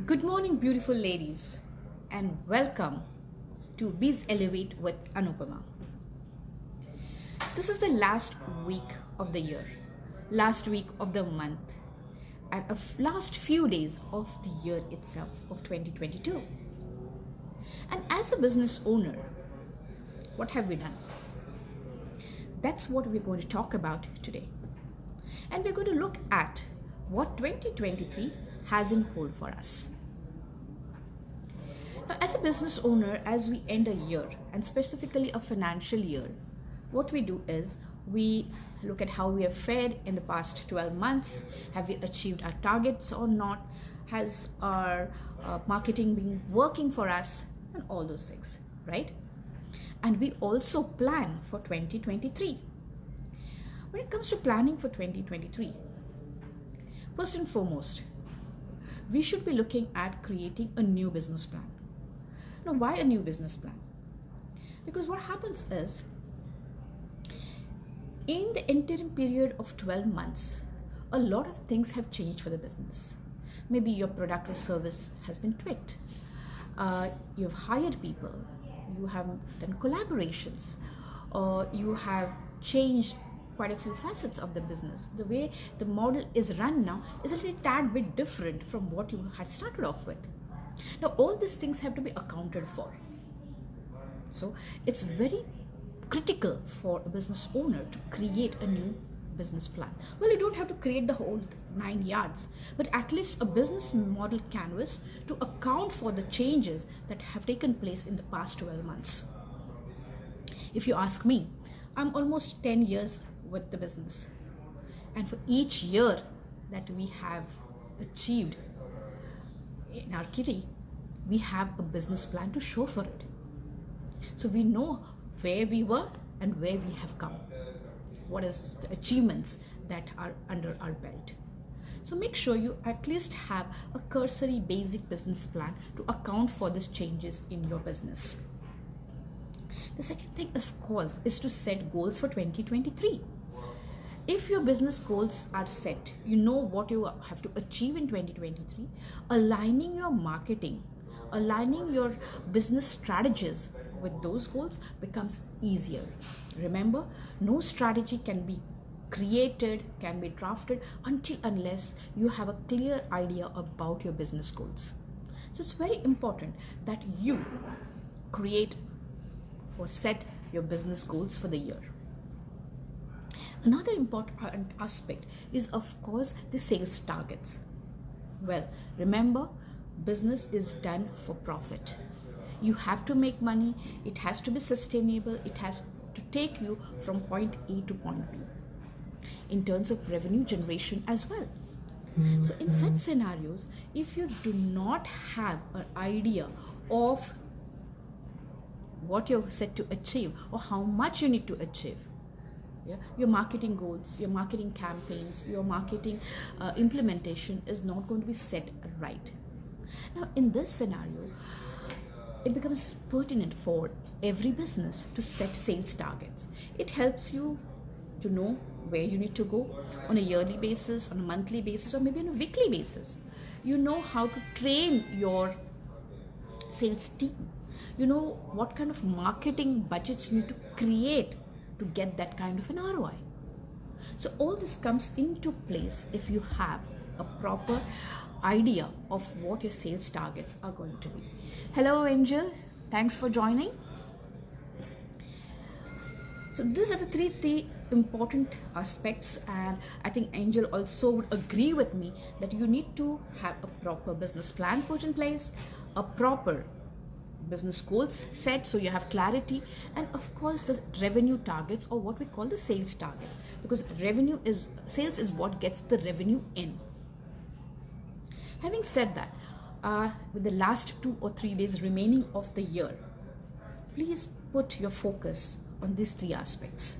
Good morning, beautiful ladies, and welcome to Biz Elevate with Anupama. This is the last week of the year, last week of the month, and last few days of the year itself of 2022. And as a business owner, what have we done? That's what we're going to talk about today. And we're going to look at what 2023 has in hold for us. Now, as a business owner, as we end a year and specifically a financial year, what we do is we look at how we have fared in the past 12 months. Have we achieved our targets or not? Has our marketing been working for us? And all those things, right? And we also plan for 2023. When it comes to planning for 2023, first and foremost, we should be looking at creating a new business plan. Now, why a new business plan? Because what happens is, in the interim period of 12 months, a lot of things have changed for the business. Maybe your product or service has been tweaked. You've hired people, you have done collaborations, or you have changed quite a few facets of the business. The way the model is run now is a little tad bit different from what you had started off with. Now, all these things have to be accounted for. So it's very critical for a business owner to create a new business plan. Well, you don't have to create the whole 9 yards, but at least a business model canvas to account for the changes that have taken place in the past 12 months. If you ask me, I'm almost 10 years with the business, and for each year that we have achieved in our kitty, we have a business plan to show for it. So we know where we were and where we have come. What is the achievements that are under our belt? So make sure you at least have a cursory basic business plan to account for these changes in your business. The second thing, of course, is to set goals for 2023. If your business goals are set, you know what you have to achieve in 2023, aligning your marketing, aligning your business strategies with those goals becomes easier. Remember, no strategy can be created, can be drafted unless you have a clear idea about your business goals. So it's very important that you create or set your business goals for the year. Another important aspect is, of course, the sales targets. Well, remember, business is done for profit. You have to make money, it has to be sustainable, it has to take you from point A to point B in terms of revenue generation as well. So in such scenarios, if you do not have an idea of what you're set to achieve or how much you need to achieve, your marketing goals, your marketing campaigns, your marketing implementation is not going to be set right. Now, in this scenario, it becomes pertinent for every business to set sales targets. It helps you to know where you need to go on a yearly basis, on a monthly basis, or maybe on a weekly basis. You know how to train your sales team. You know what kind of marketing budgets you need to create to get that kind of an ROI. So all this comes into place if you have a proper idea of what your sales targets are going to be. Hello, Angel. Thanks for joining. So these are the three important aspects, and I think Angel also would agree with me that you need to have a proper business plan put in place, a proper business goals set so you have clarity, and of course the revenue targets, or what we call the sales targets, because sales is what gets the revenue in. Having said that, with the last 2 or 3 days remaining of the year, please put your focus on these 3 aspects.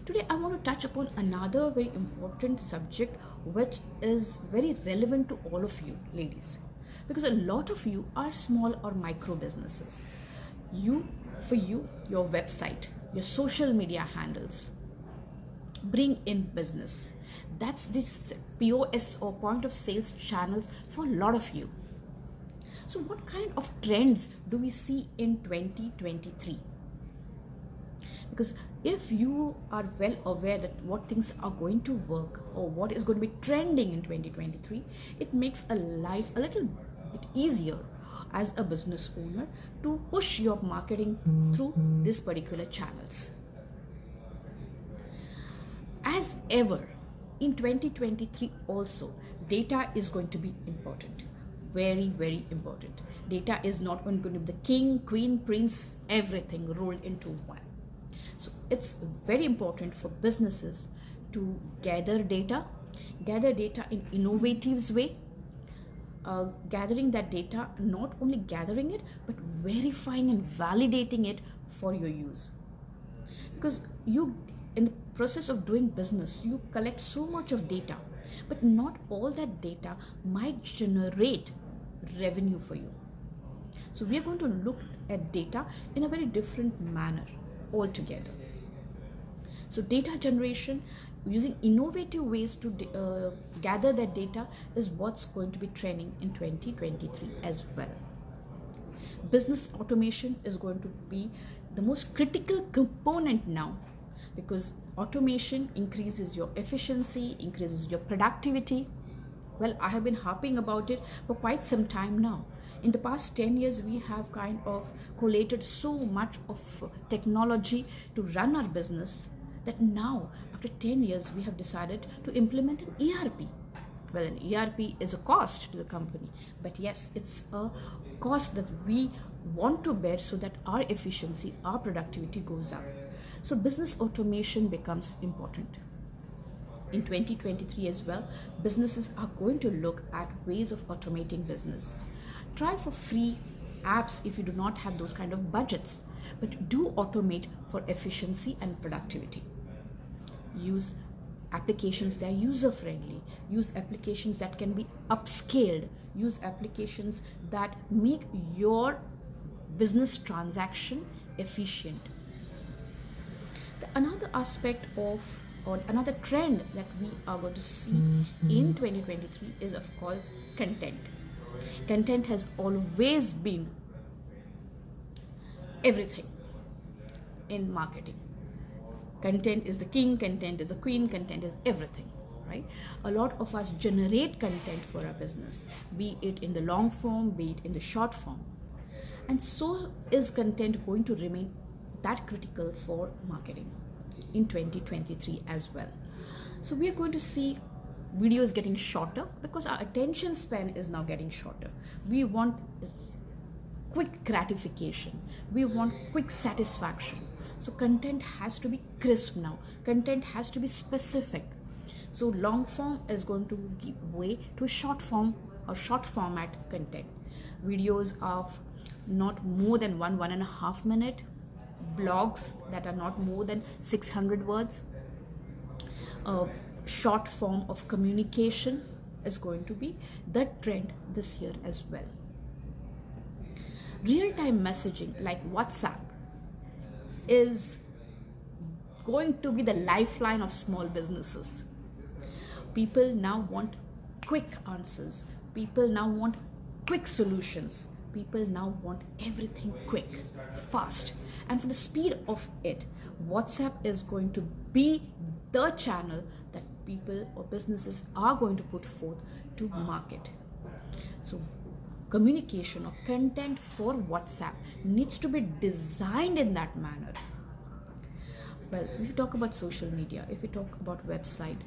Today I want to touch upon another very important subject which is very relevant to all of you ladies, because a lot of you are small or micro businesses. For you, your website, your social media handles bring in business. That's this POS or point of sales channels for a lot of you. So what kind of trends do we see in 2023? Because if you are well aware that what things are going to work or what is going to be trending in 2023, it makes a life a little bit easier as a business owner to push your marketing through these particular channels. As ever, in 2023 also, data is going to be important. Very, very important. Data is not going to be the king, queen, prince, everything rolled into one. So it's very important for businesses to gather data in innovative way, gathering that data, not only gathering it, but verifying and validating it for your use. Because you, in the process of doing business, you collect so much of data, but not all that data might generate revenue for you. So we are going to look at data in a very different manner altogether. So data generation using innovative ways to gather that data is what's going to be trending in 2023 as well. Business automation is going to be the most critical component now, because automation increases your efficiency, increases your productivity. Well, I have been harping about it for quite some time now. In the past 10 years, we have kind of collated so much of technology to run our business that now, after 10 years, we have decided to implement an ERP. Well, an ERP is a cost to the company, but yes, it's a cost that we want to bear so that our efficiency, our productivity goes up. So business automation becomes important. In 2023 as well, businesses are going to look at ways of automating business. Try for free apps if you do not have those kind of budgets, but do automate for efficiency and productivity. Use applications that are user friendly, use applications that can be upscaled, use applications that make your business transaction efficient. Another aspect of, or another trend that we are going to see in 2023 is, of course, content. Content has always been everything in marketing. Content is the king, content is the queen, content is everything, right? A lot of us generate content for our business, be it in the long form, be it in the short form. And so is content going to remain that critical for marketing in 2023 as well. So we are going to see videos getting shorter because our attention span is now getting shorter. We want quick gratification, we want quick satisfaction. So content has to be crisp now, content has to be specific. So long form is going to give way to short form or short format content. Videos of not more than 1.5 minute, blogs that are not more than 600 words. Short form of communication is going to be the trend this year as well. Real-time messaging like WhatsApp is going to be the lifeline of small businesses. People now want quick answers. People now want quick solutions. People now want everything quick, fast. And for the speed of it, WhatsApp is going to be the channel that people or businesses are going to put forth to market. So communication or content for WhatsApp needs to be designed in that manner. Well, if you talk about social media, if you talk about website,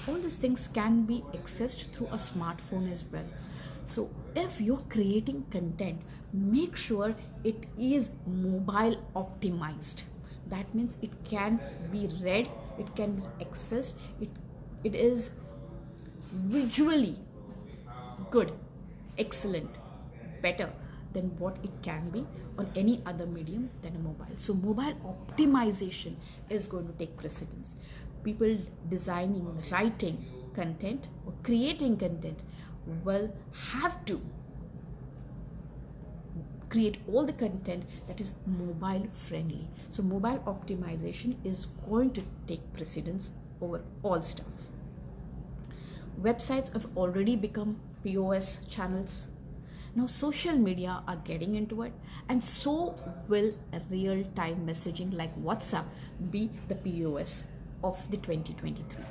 all these things can be accessed through a smartphone as well. So if you're creating content, make sure it is mobile optimized. That means it can be read, it can be accessed, it is visually good, excellent, better than what it can be on any other medium than a mobile. So mobile optimization is going to take precedence. People designing, writing content or creating content will have to create all the content that is mobile friendly. So mobile optimization is going to take precedence over all stuff. Websites have already become POS channels. Now social media are getting into it, and so will real-time messaging like WhatsApp be the POS of the 2023.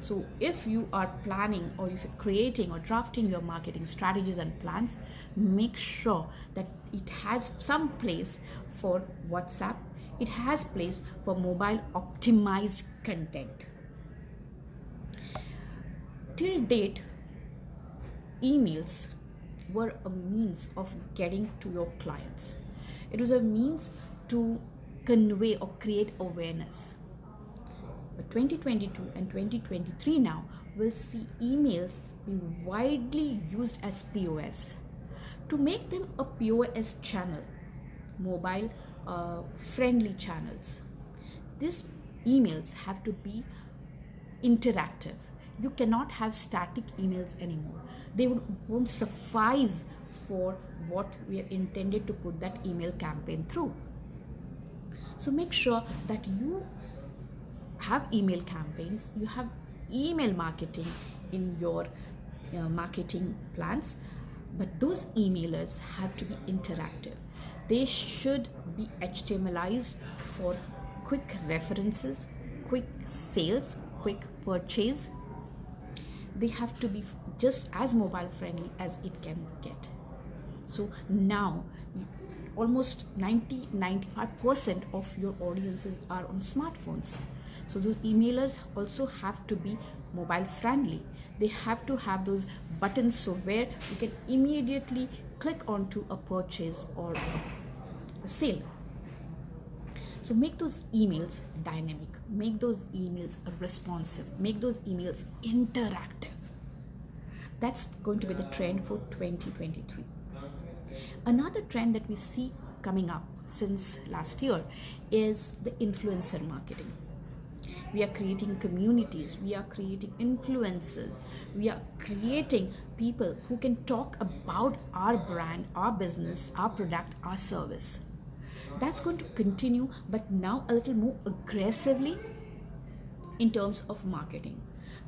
So if you are planning, or if you're creating or drafting your marketing strategies and plans, make sure that it has some place for WhatsApp, it has place for mobile optimized content. Till date, emails were a means of getting to your clients. It was a means to convey or create awareness. But 2022 and 2023 now will see emails be widely used as POS. To make them a POS channel, mobile friendly channels, these emails have to be interactive. You cannot have static emails anymore. They won't suffice for what we are intended to put that email campaign through. So make sure that you have email campaigns, you have email marketing in your marketing plans, but those emailers have to be interactive. They should be HTMLized for quick references, quick sales, quick purchase. They have to be just as mobile friendly as it can get. So now almost 90-95% of your audiences are on smartphones. So those emailers also have to be mobile friendly. They have to have those buttons so where you can immediately click onto a purchase or a sale. So make those emails dynamic, make those emails responsive, make those emails interactive. That's going to be the trend for 2023. Another trend that we see coming up since last year is the influencer marketing. We are creating communities, we are creating influencers, we are creating people who can talk about our brand, our business, our product, our service. That's going to continue, but now a little more aggressively in terms of marketing.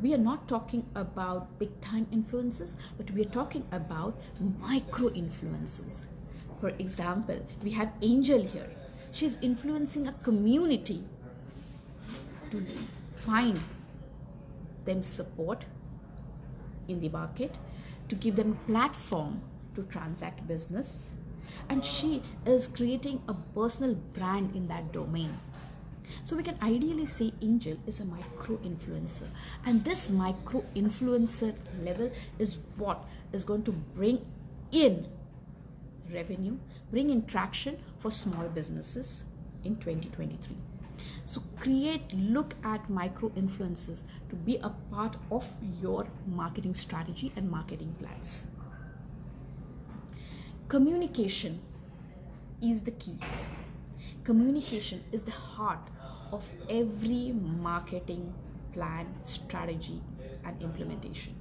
We are not talking about big time influencers, but we are talking about micro influencers. For example, we have Angel here. She's influencing a community to find them support in the market, to give them a platform to transact business, and she is creating a personal brand in that domain. So we can ideally say Angel is a micro influencer, and this micro influencer level is what is going to bring in revenue, bring in traction for small businesses in 2023. So look at micro influencers to be a part of your marketing strategy and marketing plans. Communication is the key. Communication is the heart of every marketing plan, strategy, and implementation.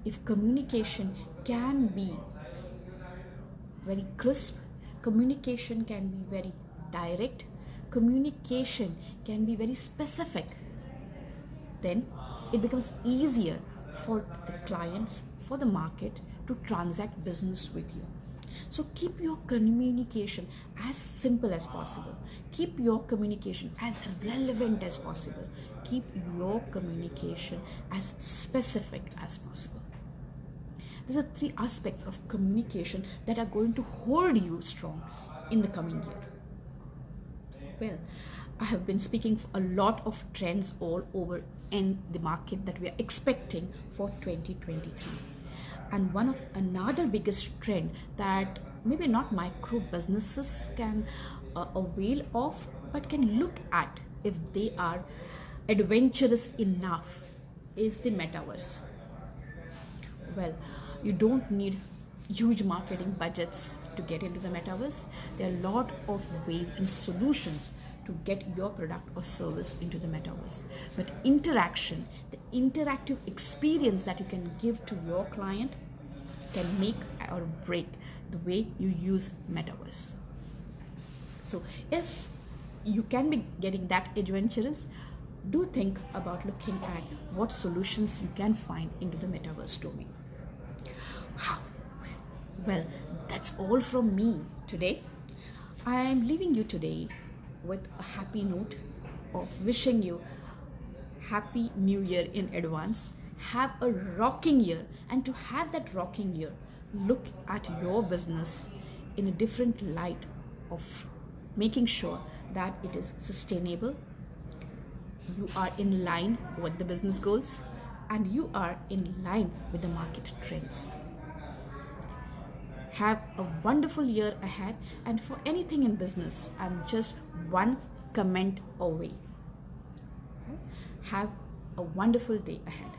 If communication can be very crisp, communication can be very direct, communication can be very specific, then it becomes easier for the clients, for the market to transact business with you. So keep your communication as simple as possible. Keep your communication as relevant as possible. Keep your communication as specific as possible. These are three aspects of communication that are going to hold you strong in the coming year. Well, I have been speaking a lot of trends all over in the market that we are expecting for 2023. And another biggest trend that maybe not micro businesses can avail of, but can look at if they are adventurous enough, is the metaverse. Well, you don't need huge marketing budgets to get into the metaverse. There are a lot of ways and solutions to get your product or service into the metaverse. But interaction, the interactive experience that you can give to your client can make or break the way you use metaverse. So if you can be getting that adventurous, do think about looking at what solutions you can find into the metaverse domain. Wow. Well, that's all from me today. I am leaving you today with a happy note of wishing you happy new year in advance. Have a rocking year, and to have that rocking year, look at your business in a different light of making sure that it is sustainable, you are in line with the business goals, and you are in line with the market trends. Have a wonderful year ahead, and for anything in business, I'm just one comment away. Have a wonderful day ahead.